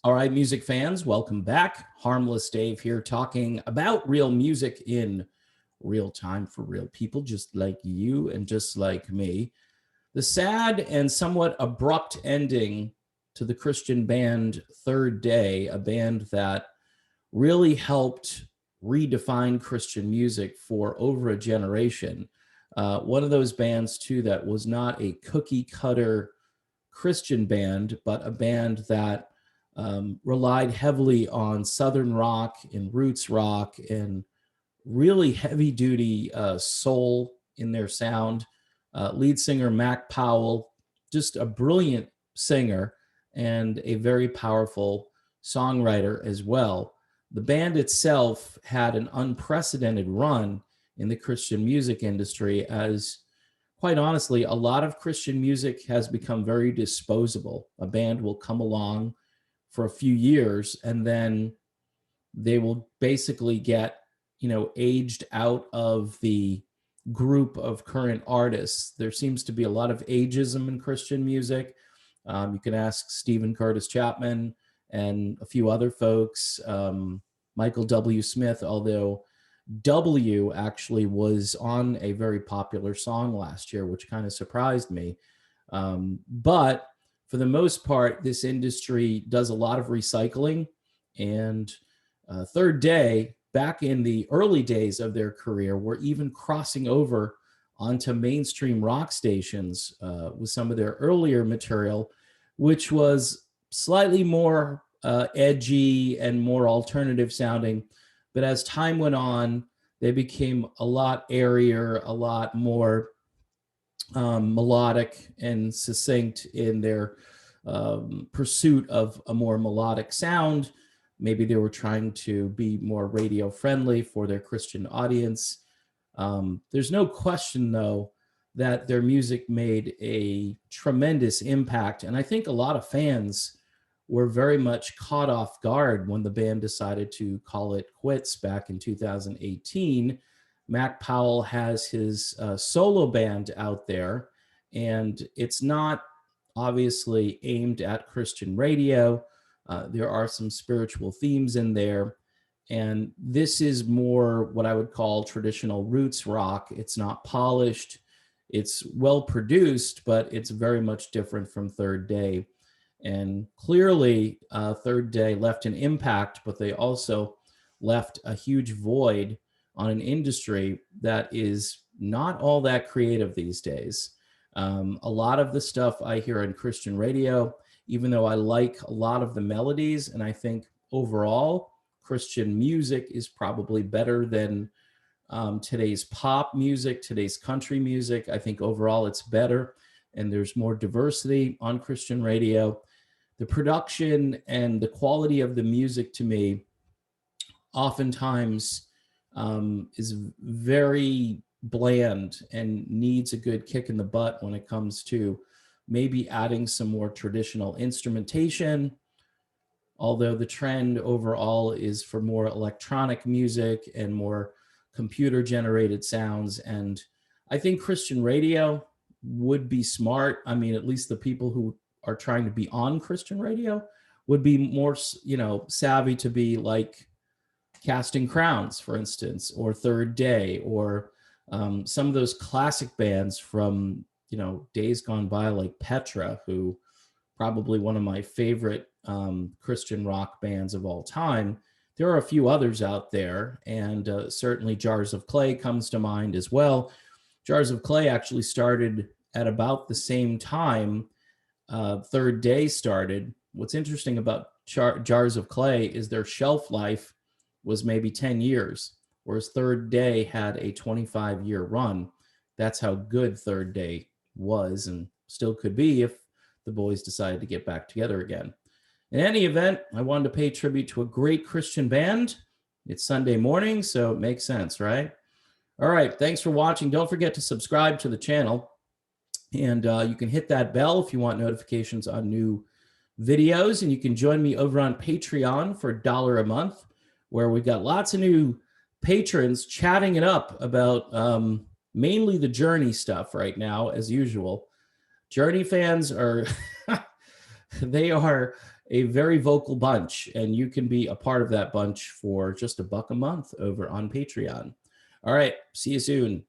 All right, music fans, welcome back. Harmless Dave here talking about real music in real time for real people just like you and just like me. The sad and somewhat abrupt ending to the Christian band Third Day, a band that really helped redefine Christian music for over a generation. One of those bands, too, that was not a cookie cutter Christian band, but a band that relied heavily on Southern rock and roots rock and really heavy duty soul in their sound. Lead singer Mac Powell, just a brilliant singer and a very powerful songwriter as well. The band itself had an unprecedented run in the Christian music industry, as quite honestly, a lot of Christian music has become very disposable. A band will come along for a few years and then they will basically get, aged out of the group of current artists. There seems to be a lot of ageism in Christian music. You can ask Stephen Curtis Chapman and a few other folks, Michael W. Smith, although W actually was on a very popular song last year, which kind of surprised me. But for the most part, this industry does a lot of recycling. And Third Day, back in the early days of their career, were even crossing over onto mainstream rock stations with some of their earlier material, which was slightly more edgy and more alternative sounding. But as time went on, they became a lot airier, a lot more melodic and succinct in their pursuit of a more melodic sound. Maybe they were trying to be more radio friendly for their Christian audience. There's no question, though, that their music made a tremendous impact. And I think a lot of fans were very much caught off guard when the band decided to call it quits back in 2018. Mac Powell has his solo band out there, and it's not obviously aimed at Christian radio. There are some spiritual themes in there, and this is more what I would call traditional roots rock. It's not polished, it's well produced, but it's very much different from Third Day. And clearly, Third Day left an impact, but they also left a huge void on an industry that is not all that creative these days. A lot of the stuff I hear on Christian radio, even though I like a lot of the melodies, and I think overall Christian music is probably better than today's pop music, today's country music. I think overall it's better, and there's more diversity on Christian radio. The production and the quality of the music, to me, oftentimes is very bland and needs a good kick in the butt when it comes to maybe adding some more traditional instrumentation, although the trend overall is for more electronic music and more computer generated sounds. And I think Christian radio would be smart. I mean, at least the people who are trying to be on Christian radio would be more, savvy to be like Casting Crowns, for instance, or Third Day, or some of those classic bands from, days gone by, like Petra, who probably one of my favorite Christian rock bands of all time. There are a few others out there, and certainly Jars of Clay comes to mind as well. Jars of Clay actually started at about the same time Third Day started. What's interesting about Jars of Clay is their shelf life was maybe 10 years, whereas Third Day had a 25-year run. That's how good Third Day was and still could be if the boys decided to get back together again. In any event, I wanted to pay tribute to a great Christian band. It's Sunday morning, so it makes sense, right? All right, thanks for watching. Don't forget to subscribe to the channel. And you can hit that bell if you want notifications on new videos. And you can join me over on Patreon for $1 a month, where we've got lots of new patrons chatting it up about mainly the Journey stuff right now, as usual. Journey fans are, they are a very vocal bunch, and you can be a part of that bunch for just $1 a month over on Patreon. All right, see you soon.